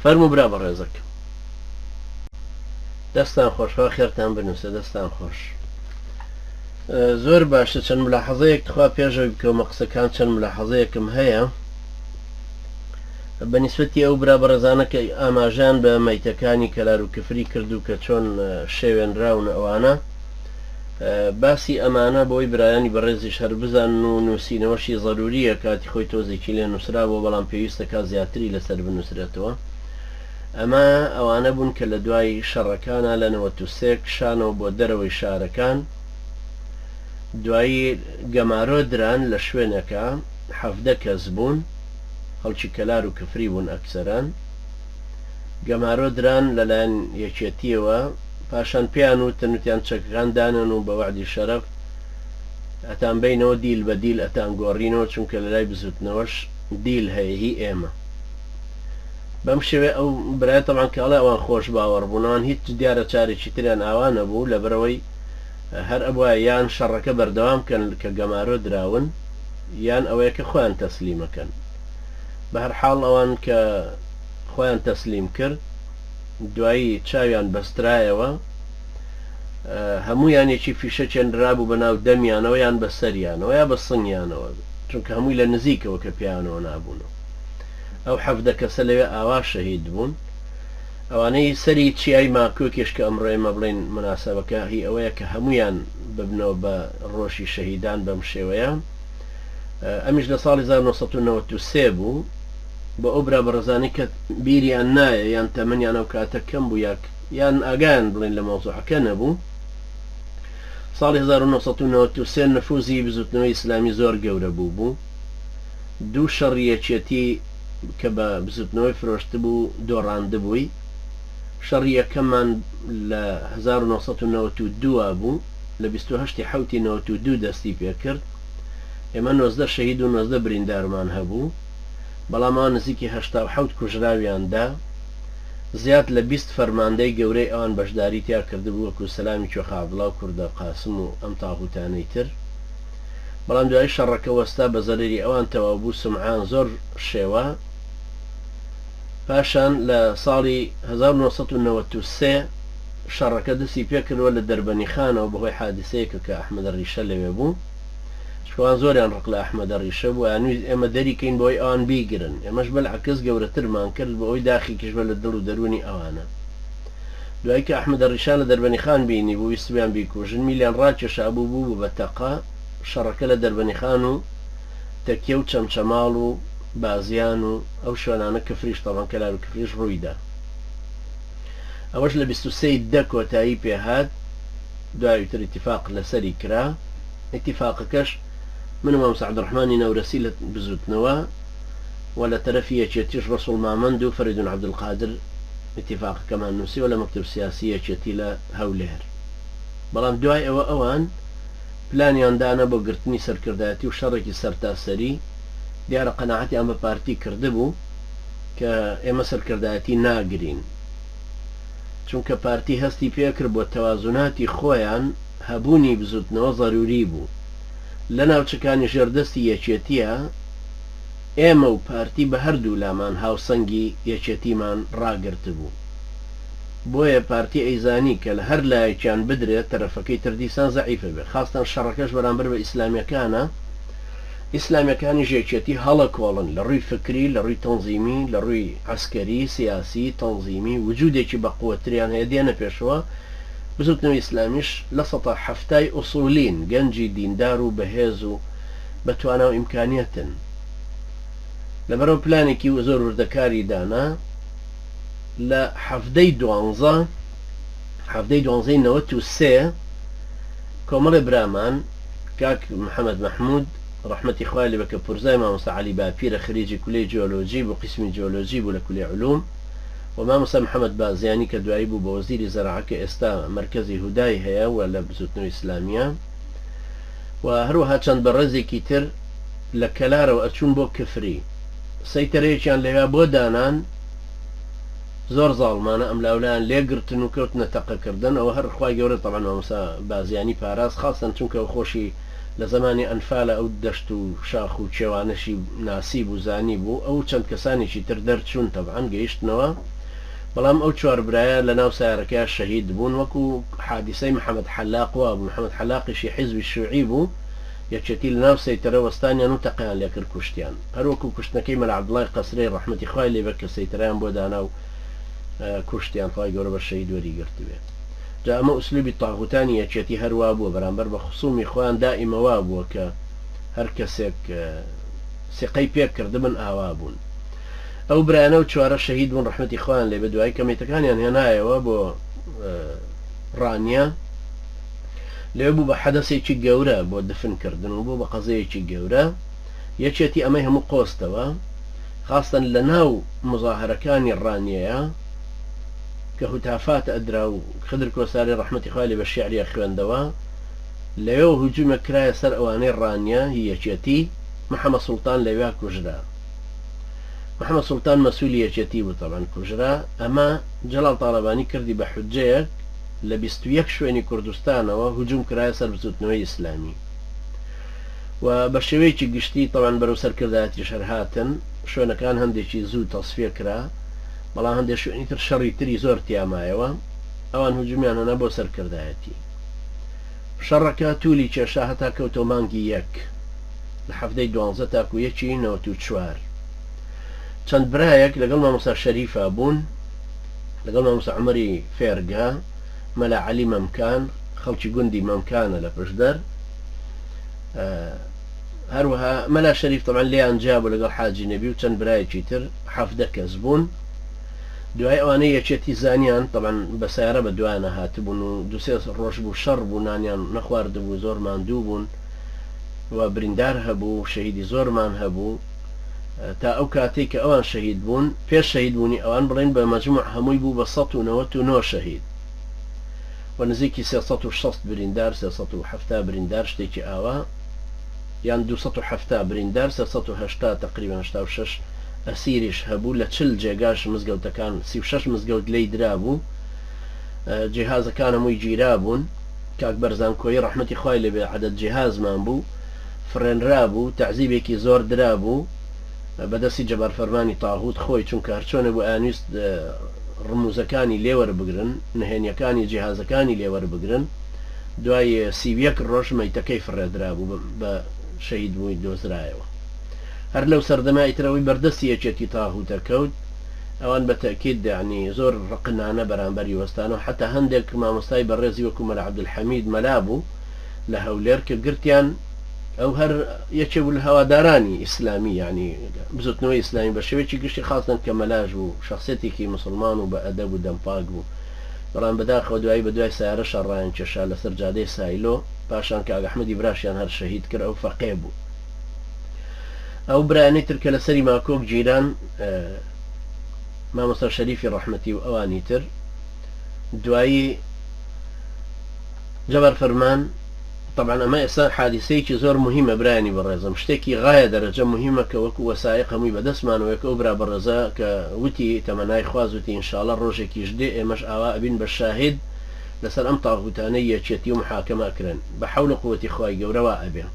فەرموو برا بەڕێزەک دەستان خۆشەوە خێرتان بنووسە دەستان خۆش زۆر باشە چەند ملاحەزەیەک خوا پێشەوەی بکەومە قسەکان چەند ملاحەزەیەکم هەیە بەنسبەتی ئەو برا بەڕێزانە کە ئاماژیان بە مەیتەکانی کەلار و کفری کردو کە چۆن شێوێنراون ئەوانە باسی ئەمانە بۆی برایانی بەڕێزیش هەر بزانن و نووسینەوەشی ضروریە کاتی خۆی تۆزێکی لێ نووسرا بۆ بەڵام پێویستە کا زیاتری لەسەر بنووسرێتەوە ئەمە ئەوانە بوون کە لە دوای شەڕەکانە لە 93 شانەوە بۆ دەرەوەی شارەکان دوایی گەمارۆ دران لە شوێنەکە 17 کەس بوون خەڵکی کەلار و کفری بوون ئەکسەران گەمارۆ دران لەلایەن یەکێتیەوە پاشان پیان و تەنوتیان چەکەکان دانن و بە وعدی شەرەف ئەتان بینەوە دیل بە دیل ئەتان گۆڕینەوە چونکە لە لای بزوتنەوەش دیل هەیە هی ئێمە بەم شێوێ ئەو برای تەمان کاڵە ئەوان خۆش باوەڕبوونەوەن هیچ دیارە چارێکی تریان ئاوانە بوو لە بەرەوەی هەر ئەوە یان شەڕەکە بەردەوام کەن کە گەمارۆ دراون یان ئەوەیە کە خۆیان تەسلیمەکەن بە هەر حاڵ ئەوان کە خۆیان تەسلیم کرد دوایی چاویان بەسترایەوە هەموو یانێکی فیشە چێنرابوو بەناو دەمیانەوە یان بە سەریانەوە یا بە سنگیانەوە چونکە هەمووی لە نزیکەوە کە پیانەوە نابوونەوە ئەو 17 کەسە لەوێ ئاوا شەهید بوون ئەوانەی سەری چیای ماکۆکێش کە ئەمڕۆ ئێمە بڵێن مناسەبەکە هی ئەوەیە کە هەمویان ببنەوە بە ڕۆژی شەهیدان بەم شێوەیە ئەمیش لە ساڵی 1993 بوو بە ئەو برا بەڕێزانی کە بیریان نایە یان تەمەنیان ئەو کاتە کەم بوو یان ئاگایان بڵێن لە مەوزوعەکە نەبوو ساڵی 1993 نفوزی بزوتنەوەی ئیسلامی زۆر گەورە بوو دوو شەڕیەکێتی کە بە بزوتنەوەی فرۆشت بوو دۆڕاندە بووی شەڕیەکەمان لە 1992 بوو لە 28 حوتی 92 دەستی پێکرد ئێمە 19 شەهید و 19 بریندارمان هەبوو بەڵام نزیکی 87 کوژراویاندا زیاد لە 20 فەرماندەی گەورەی ئەوان بەشداری تیا کردبوو وەکو سەلامی کوێخا عەبدوڵڵا و کوردە قاسم و ئەم تاغوتانەی تر بەڵام دوای شەڕەکە وەستا بە زەرری ئەوان تەواو بوو سمعان زۆر شێوە پاشان لە ساڵی 1993 شەڕەکە دەستی پێکردەوە لە دەربەنی خانەوە بەهۆی حادسەیەکە کە ئەحمەدە ڕیشە لەوێ بوو شوان زۆریان ڕق لە ئەحمەدە ڕیشە بوو ئەنووی ئێمە دەریکەین بۆی ئەوان بیگرن ئێمەش بەلعکس گەورەترمان کرد بە ئەوی داخی کشبە لە دڵ و دەرونی ئەوانە دوای کە ئەحمەدە ڕیشان لە دەربەنی خان بینی بوو ویستیان بیکوژن میلیان ڕاکێشا بوو بە تەقا شەڕەکە لە دەربەنی خان و تەکیە و چەمچەماڵ و بازیان و ئەو شوێنانە کفریش تەڵان کەلار و کفریش ڕوویدا ئەوەش لە 23 دە کۆتایی پێهات دوایتر ئیتیفاق لەسەری کرا ئیتیفاقەکەش من و مامۆستا عەبدوڕەحمانی نەورەسی لە بزوتنەوە و لە تەرەفی یەکێتیش ڕەسوڵ مامەند و فەریدون عەبدولقادر ئیتیفاقەکەمان نووسیوە لە مەکتەب سیاسی یەکێتی لە هەولێر بەڵام دوای ئەوە ئەوان پلانیاندانە بۆ گرتنی سەرکردایەتی و شەڕێکی سەرتاسەری دیارە قەناعەتیان بە پارتی کردبوو کە ئێمە سەرکردایەتی ناگرین چونکە پارتی هەستی پێکرد بۆ تەوازوناتی خۆیان هەبوونی بزوتنەوە ضروری بوو لە ناوچەکانی ژێردەستی یەکێتیە ئێمە و پارتی بە هەردوو لامان هاوسەنگی یەکێتیمان ڕاگرت بوو بۆیە پارتی ئەیزانی کە لە هەر لایەکیان بدرێت تەرەفەکەی تردیسان زەعیفە بێت خاستان شەڕەکەش بەرامبەر بە ئیسلامیەکانە ئیسلامیەکانی ژێکێتی هەڵە کۆڵن لە ڕووی فکری لە ڕووی تەنزیمی لە ڕووی عەسکەری سیاسی تەنزیمی وجودێکی بەقووەتریان هەیە دێنە پێشەوە بزوتنەوەی ئیسلامیش لە سەتە هەفتای ئوسوولین گەنجی دیندار و بەهێز و بەتوانە و ئیمکانیەتن لەبەرەوە پلانێکی زۆر وردەکاری دانا لە هەفتەی 12 کۆمەڵی برامان کاک محەممەد مەحموود ڕەحمەتی خوای لێ بە کە پورزای مامۆستا عەلی باپیرە خەریجی کولەی جیۆلۆجی بوو قسمی جیۆلۆجی بوو لە کولەی علوم و مامۆستا محەممەد بازیانی کە دوایی بوو بە وەزیری زەراعەکە ئێستا مەرکەزی هودای هەیە و لە بزوتنەوەی ئیسلامیە و هەروەها چەند بەڕێزێکی تر لە کەلارەوە ئەچوون بۆ کفری سەیتەرەیەکیان لێوە بۆ دانان زۆر زاڵمانە ئەم لاولایان لێگرتن و کەوتنە تەقەکردن ئەوە هەر خوای گەورە تەبعاً مامۆستا بازیانی پاراست خاستن چونکە خۆشی لە زمانی ئەنفالە ئەو دەشت و شاخ و کێوانەشی ناسیب و زانی بوو ئەو چەند کەسانێکی تر دەرچوون تەبعاً گەیشتنەوە بەڵام ئەو چواربرایە لە ناو سیارەکە شەهید بوون وەکو حادیسەی محەممەد حەلاق وا بوو محەممەد حەلاقیشی حیزبی شوعی بوو یەکێتی لە ناو سەیتەرە وەستانیان و تەقیان لێکرد کوشتیان هەروەکو کوشتنەکەی مەلا عەبدوڵای قەسرەی ڕەحمەتی خوای لێبێ کە سەیتەرەیان بۆ دانا و کوشتیان خوای گەورە بە شەهید وەریگرتوێ جا ئەمە ئوسلوبی تاغوتانی یەکێتی هەروە بووە بەرامبەر بە خصومی خۆیان دائیمەوا بووە کە هەر کەسێک سقەی پێک کردبن ئاوا بوون ئەو برایانە و چوارە شەهید بوون ڕەحمەتی خۆیان لێ بە دوای کەمیتەکانیان هێنایەوە بۆ ڕانیا لێ بوو بە حەدەسێکی گەورە بۆ دفنکردن و بۆ بە قەزەیەکی گەورە یەکێتی ئەمەی هەموو قۆستەوە خاستن لە ناو مزاهرەکانی ڕانیەیە کە هوتافات ئەدرا و خدر کۆساری ڕەحمەتی خوای لێ بە شیعریە خوێندەوە لەوێ هجوومە کرایە سەر ئەوانەی ڕانیە هی یەکێتی محەممەد سوڵتان لەوێ کوژرا محەممەد سوڵتان مەسوولی یەکێتی بوو طبعاً کوژرا ئەمە جەلال تاڵەبانی کردی بە حجەیەک لە 21 شوێنی کوردستانەوە هجووم کرایە سەر بچوتنەوەی ئیسلامی و بە شێوەیەکی گشتی طبعاً بەرەو سەرکردایەتی شەر هاتن شوێنەکان هەندێکی زوو تەصفیە کرا بەڵام هەندێک شوێنی تر شەڕی تری زۆر تیامایەوە ئەوان هجومیان هەنا بۆ سەرکردایەتی شەڕەکە توولی کێشا هەتا کەوتۆ مانگی یەک لە هەفتەی 12 تاکو 1/94 چەند برایەک لەگەڵ مامۆستا شەریفە بوون لەگەڵ مامۆستا عومەری فێرگا مەلا عەلی مەمکان خەڵکی گوندی مەمکانە لە پشدەر هەروەها مەلا شەریف طبعاً لێیان جابوو لەگەڵ حاجی نەبی و چەند برایەکی تر 7 کەس بوون دوای ئەوانەی یەکێتی زانیان طبعاً بە سیارە بە دوایانە هاتبوون و دوسێ ڕۆژ بوو شەڕ بوو نانیان نەخواردبوو زۆر ماندوو بوون و بریندار هەبوو شەهیدی زۆرمان هەبوو تا ئەو کاتێک کە ئەوان شەهید بوون پێش شەهید بوونی ئەوان بڵێن بە مەجموع هەمووی بوو بە 199 شەهید و نزیکی 360 بریندار 370 بریندار شتێکی ئاوا یان 270 بریندار 380 تقریبا 86 ئەسیریش هەبوو لە 40 جێگاش مزگەوتەکان 36 مزگەوت لی درابوو جیهازەکان هەمووی گیرا بوون کاک بەرزان کۆیی ڕەحمەتی خوای لێبێ عەدەد جیهازمان بوو فرێنرا بوو تەعزیبێکی زۆر درابوو بەدەستی جەبار فەرمانی تاغوت خۆی چونکە هەرچۆنە بۆ ئانویست ڕموزەکانی لێوەربگرن نهێنیەکانی جیهازەکانی لێوەربگرن دوای 31 ڕۆژ مەیتەکەی فرێدرا بوو بە شەهید بووی دۆزرایەوە هەر لەو سەردەمای ترەوەی بەردەستی یەکێتی تاغوتە کەوت ئەوان بە تەکید یعنی زۆر ڕقنانە بەرامبەری وەستانەوە حتا هەندێک مامۆستای بەڕێزی وەکو مەلا عەبدولحەمید مەلا بوو لە هەولێر کە گرتیان ئەو هەر یەکێ بوو لە هەوادارانی ئیسلامی یعنی بزوتنەوەی ئیسلامی بە شێوەیەکی گشتی خاستن کە مەلاژ بوو شخصێتێکی مسلمان و بە ئەدەب و دەمپاک بوو بەڵام بەداخەوە دوایی بە دوای سیارە شەڕایان کێشا لەسەر جادەی سایلۆ پاشان کە ئاگەحمەدی براشیان هەر شەهید کرد ئەو فەقێ بوو ئەو برایانەی تر کە لەسەری ماکۆک جیران مامۆستا شەریفی ڕەحمەتی و ئەوانی تر دوایی جەبار فەرمان طبعا ئەمە ئێستا حادیسەیەکی زۆر مهمە برایانی بەڕێزم شتێکی غایە دەرەجە مهمە کە وەکو وەسایق هەمووی بەدەستمانەوە کە ئەو برا بەڕێزە کە وتی تەمەنای خواز وتی ئینشاڵڵا ڕۆژێکیش دێ ئێمەش ئاوا ئەبین بە شاهید لەسەر ئەم تاغوتانەی یەکێتی و محاکەمەکرێن بە حەول و قووەتی خوای گەورەوە ئەبێ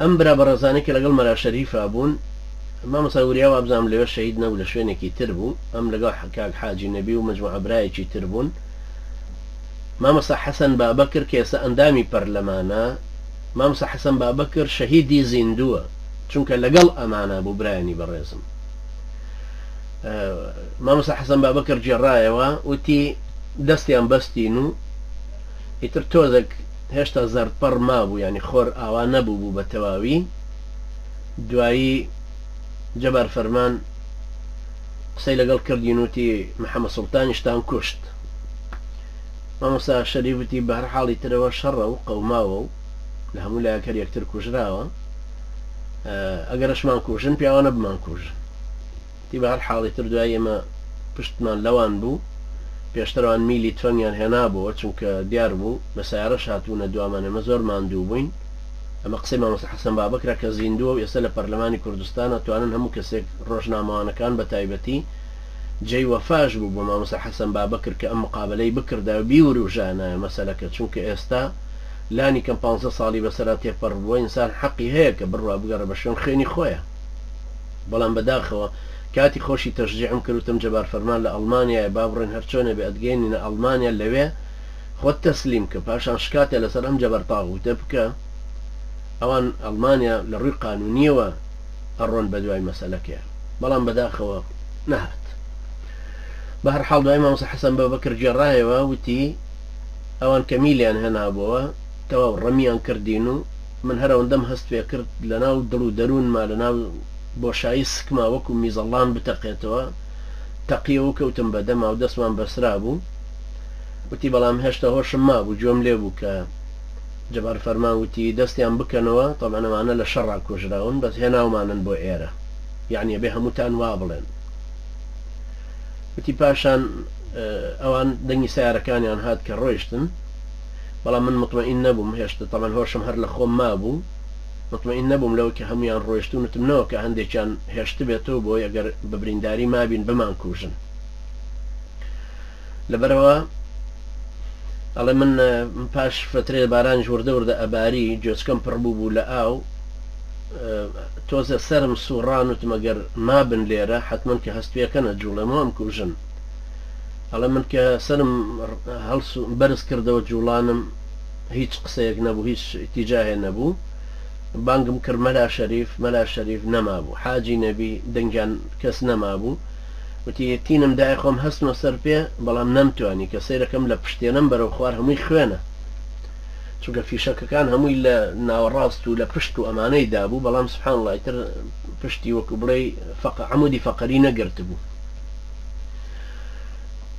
ئەم برا بەڕێزانەی کە لەگەڵ مەلا شەریفا بوون مامۆستا وریا وابزانام لەوێ شەهید نەبوو لە شوێنێکی تر بوو ئەم لەگەڵ کاک حاجی نەبی و مەجموعە برایەکی تر بوون مامۆستا حەسەن بابەکر کە ئێستا ئەندامی پەرلەمانە مامۆستا حەسەن بابەکر شەهیدی زیندووە چونکە لەگەڵ ئەمانە بوو برایانی بەڕێزم مامۆستا حەسەن بابەکر جێڕایەوە وتی دەستیان بەستین و ئیتر تۆزێک هێشتا زەرپەڕ مابوو ینی خۆر ئاوا نەبوو بوو بە تەواوی دوایی جەبار فەرمان قسەی لەگەڵ کردین وتی محەممەد سوڵتانیشتان کوشت مامۆستا شەریفتی بە هەر حاڵی ترەوە شەڕە و قەوماوە و لە هەموو لایەکەر یەکتر کوژراوە ئەگەرشمان کوژن پیاوانە بمان کوژن تی بە هەر حاڵی تر دوای ئێمە پشتمان لەوان بوو پێشتەوان میلی تفەنگیان هێنابەوە چونکە دیار بوو بە سیارەش هاتوونە دوامان ئێمە زۆر ماندوو بووین ئەمە قسەی مامۆستا حەسەن بابەکرا کە زیندووە و ئێستا لە پەرلەمانی کوردستانە توانن هەموو کەسێک ڕۆژنامەوانەکان بە تایبەتی جێی وەفاش بوو بۆ مامۆستا حەسەن بابەکر کە ئەم مقابلەی بکردا و بیوروژانایە مەسەلەکە چونکە ئێستا لانی کەم 15 ساڵی بەسەرا تێپەڕ بووە ئینسان حەقی هەیە کە بڕوا بگەڕە بە شوێن خوێنی خۆیە بەڵام بەداخەوە کاتی خۆشی تەشجیعم کردوتم جەبار فەرمان لە ئەڵمانیایە با بڕێن هەرچۆنە بێ ئەدگەینە ئەڵمانیا لەوێ خۆت تەسلیم کە پاشان شکاتێ لەسەر ئەم جەبەر تاغوتە بکە ئەوان ئەڵمانیا لە ڕووی قانونیەوە ئەڕۆن بە دوای مەسەلەکەیە بەڵام بەداخەوە نەهات بە هەر حاڵ دوای مامۆستا حەسەن بابەکر گێڕایەوە وتی ئەوان کەمیلیان هێنابووە تەواو ڕەمیان کردین و من هەرەوەندەم هەست پێ کرد لەناو دڵ و دەروونما لەناو بۆشایی سکما وەکو میزەڵان بتەقێتەوە تەقیەوە کەوتم بەدەما و دەستمان بەسرا بوو وتی بەڵام هێشتا هۆشم مابوو گوێم لێ بوو کە جەبار فەرمان وتی دەستیان بکەنەوە تەبعەن ئەمانە لە شەڕا کۆژراون بەس هێناومانن بۆ ئێرە یعنی بێ هەمووتان وا بڵێن وتی پاشان ئەوان دەنگی سیارەکانیان هات کە ڕۆیشتن بەڵام من مطمئین نەبووم هێشتا تەبعەن هۆشم هەر لە خۆم مابوو مطمئین نەبووم لەوە کە هەمویان ڕۆیشتون وتمنەوە کە هەندێکیان هێشت بێتەوە بۆی ئەگەر بە برینداری مابین بمان کوژن لەبەرەوە ئەڵێ من پاش فترێ بارانش وردە وردە ئەباری جۆچکەم پڕبوو بوو لە ئاو تۆزە سەرم سوڕان وتم ئەگەر مابن لێرە حتمما کە هەستویەکەنە جوڵەمەوە ئەم کوژن ئەڵێ من کە سرم بەرز کردەوە جوڵانم هیچ قسەیەک نەبوو هیچ ئیتیجاهێ نەبوو بانگم کرد مەلا شەریف نەمابوو حاجی نەبی دەنگیان کەس نەمابوو وتی تینم دای خۆم هەستمە سەر پێ بەڵام نەمتوانی کە سەیرەکەم لە پشتێنم بەرەو خوار هەمووی خوێنە چونکە فیشەکەکان هەمووی لە ناوەڕاست و لە پشت و ئەمانەی دابوو بەڵام سبحان الله ئیتر پشتی وەکو بڵێ عەمودی فەقەری نەگرت بوو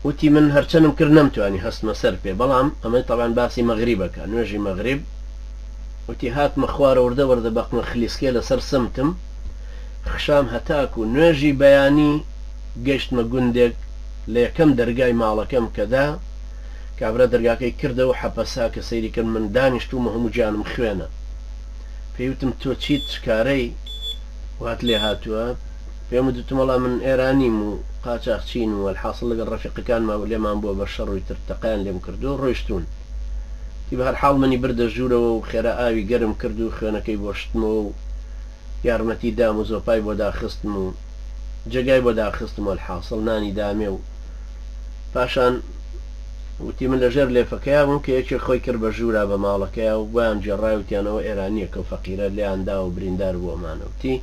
وتی من هەرچەنم کرد نەمتوانی هەستمە سەر پێ بەڵام ئەمە تەبعەن باسی مەغریبەکە نوێژی مەغریب وتی هاتمە خوارە وردە وردە بەقمە خلیسکێ لەسەر سمتم خشام هەتاک و نوێژی بەیانی گەشتمە گوندێک لە یەکەم دەرگای ماڵەکەم کەدا کابرا دەرگاکەی کردەوە حەپەسا کە سەیری کرد من دانیشتومە هەموو جانم خوێنە پێیوتم تۆ چیت کارەی وات لێ هاتووە پێم وتم وەڵام من ئێرانیم و قاچاقچین و الحاصل لەگەڵ ڕەفیقەکانمان لێمان بووە بە شەڕ و تر تەقیان لێم کردو ڕۆیشتون بە هەر حاڵ منی بردە ژوورەوە و خێرا ئاوی گەرم کرد و خوێنەکەی بۆشتمەوە و یارمەتی دام و زۆپای بۆ داخستم و جێگای بۆ داخستم و الحاصل نانی دامێ و پاشان وتی من لەژێر لێفەکەیا بووم کە یەکێک خۆی کرد بە ژوورا بە ماڵەکەیە و بۆیان جێڕای وتیانەوە ئێرانیە کە و فەقیرە لێیاندا و بریندار بوو ئەمانە وتی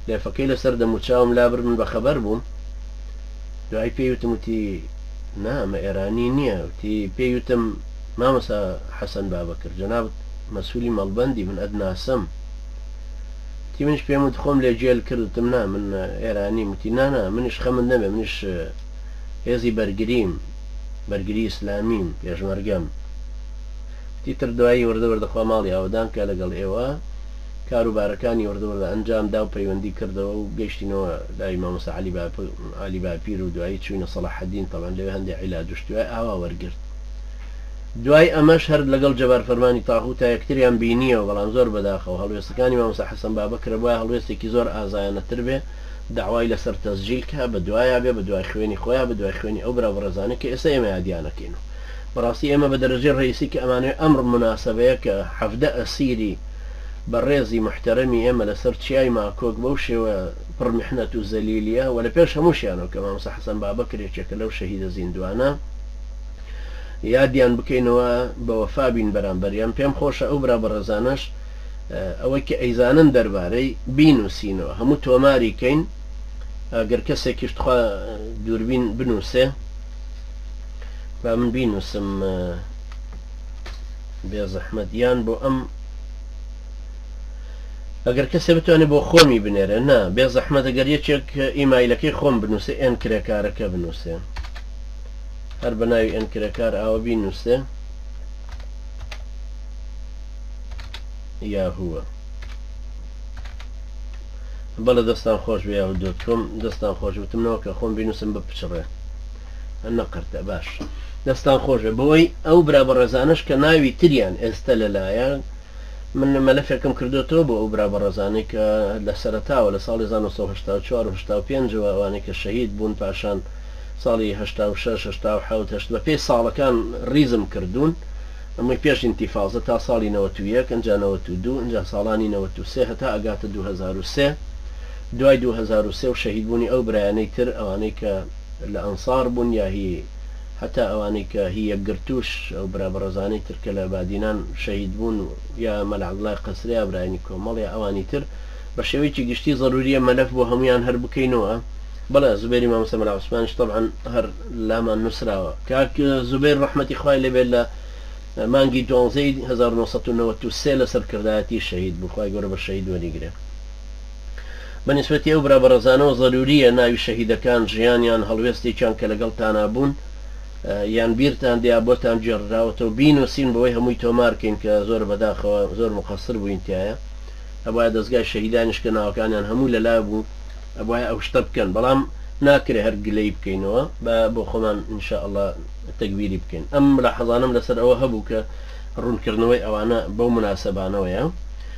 لێفەکەی لەسەر دەموچاوم لابر من بەخەبەر بووم دوای پێیوتم وتی نامە ئێرانی نییە وتی پێیوتم مامۆستا حەسەن بابەکر جەنابەت مەسئولی مەڵبەندی من ئەدناسم تی منش پێم وت خۆم لێ جێل کردتم نا من ئێرانی وتی نانا منش خەمن نەبێ منش هێزی بەرگری ئیسلامیم پێشمەرگەم وتی تر دوایی وردە وردەخوا ماڵی ئاودان کە لەگەڵ ئێوە کاروبارەکانی وردە وردە ئەنجام دا و پەیوەندی کردەوە و گەیشتینەوە لای مامۆستا عەلی باپیر و دوایی چوینە سەلاحەدین تەبعەن لەوێ هەندێک عیلاجش دوای ئاوا وەرگرت دوای ئەمەش هەر لەگەڵ جەبار فەرمانی تاغوت تا یەکتریان بینیەوە بەڵام زۆر بەداخەوە هەڵوێستەکانی مامۆستا حەسەن بابەکر بووە هەڵوێستێکی زۆر ئازایەنەتر بێ داوای لەسەر تەسجیل کە بە دوایە بێ بە دوای خوێنی خۆیان بە دوای خوێنی ئەو براوەڕێزانە کە ئێستا ئێمە یادیانەکەین و بەڕاستی ئێمە بە دەرەجەی ڕئیسی کە ئەمانەوێ ئەمڕ مناسەبەیە کە 17 ئەسیری بەڕێزی محتەرەمی ئێمە لەسەر چیای ماکۆک بەو شێوە پڕمیحنەت و زەلیلیە و لە پێش هەمووشیانەوە کە مامۆستا حەسەن بابەکر یەکێکە لەو شەهیدە زیندوانە یادیان بکەینەوە بە وەفا بین بەرامبەریان پێم خۆشە ئەو برا بەڕێزانەش ئەوەی کە ئەیزانن دەربارەی بینوسینەوە هەموو تۆماری کەین ئەگەر کەسێکیش خوا دووربین بنووسێ با من بینوسم بێ زەحمەتیان بۆ ئەم ئەگەر کەسێ بتوانێت بۆ خۆمی بنێرە نا بێ زەحمەت ئەگەر یەکێک ئیمایلەکەی خۆم بنووسێ ئێن کرێکارەکە بنووسێ هەر بە ناوی ئەن کرێکار ئاوە بینووسێ یاهووە بەڵە دەستان خۆش بە یاهو.com دەستان خۆش وتمنەوە کە خۆم بینوسم بپچڕێ نەقەرتە باش دەستان خۆش بێ بۆی ئەو برا بەڕێزانش کە ناوی تریان ئێستا لەلایەن من مەلەفێکم کردوتەوە بۆ ئەو برا بەڕێزانەی کە لە سەرەتاوە لە ساڵی 1984 و 85 ئەوانەی کە شەهید بوون پاشان ساڵی 86 87 بە پێی ساڵەکان ریزم کردوون ئەمەی پێش ئینتیفاازە تا ساڵی 91 ئەجا 92 ئەجا ساڵانی 93 هەتا ئەگاتە 2003 دوای 2003 و شەهید بوونی ئەو برایانەی تر ئەوانەی کە لە ئەنسار بوون یا هی حتا ئەوانەی کە هی یەکگرتوش ئەو برابەڕۆزانەی تر کە لە بادینان شەهید بوون یا مەلعەبدوڵای قەسریا برایانی کۆمەڵ یا ئەوانی تر بە شێوەیەکی گشتی ضروریە مەلەف بۆ هەمویان هەر بکەینەوە بەڵێ زوبێری مامۆستا مەلا عوسمانیش طبعا هەر لامان نووسراوە کاک زوبێر ڕەحمەتی خوای لەبێت لە مانگی 1993 لەسەر کردایەتی شەهید بوو خوای گەورە بە شەهید وەریگرێ بەنسبەتی ئەو برابەڕۆزانەوە ضروریە ناوی شەهیدەکان ژیانیان هەڵوێستێکیان کە لەگەڵتانە بوون یان بیرتان دیا بۆتان جێڕراوەتەوە بینوسین بەوەی هەمووی تۆمارکەین کە زۆر بەداخەوە زۆر مقەسر بووینتیایە ئەوە دەستگای شەهیدانیش کە ناوەکانیان هەموو لەلا بوو ئەوە ئەو شتە بکەن بەڵام ناکرێ هەر گلەی بکەینەوە بۆ خۆمان ئینشاءالله تەکبیری بکەین ئەم لە حەزانم لەسەر ئەوە هەبوو کە ڕوونکردنەوەی ئەوانە بەو مناسەبانەوەیە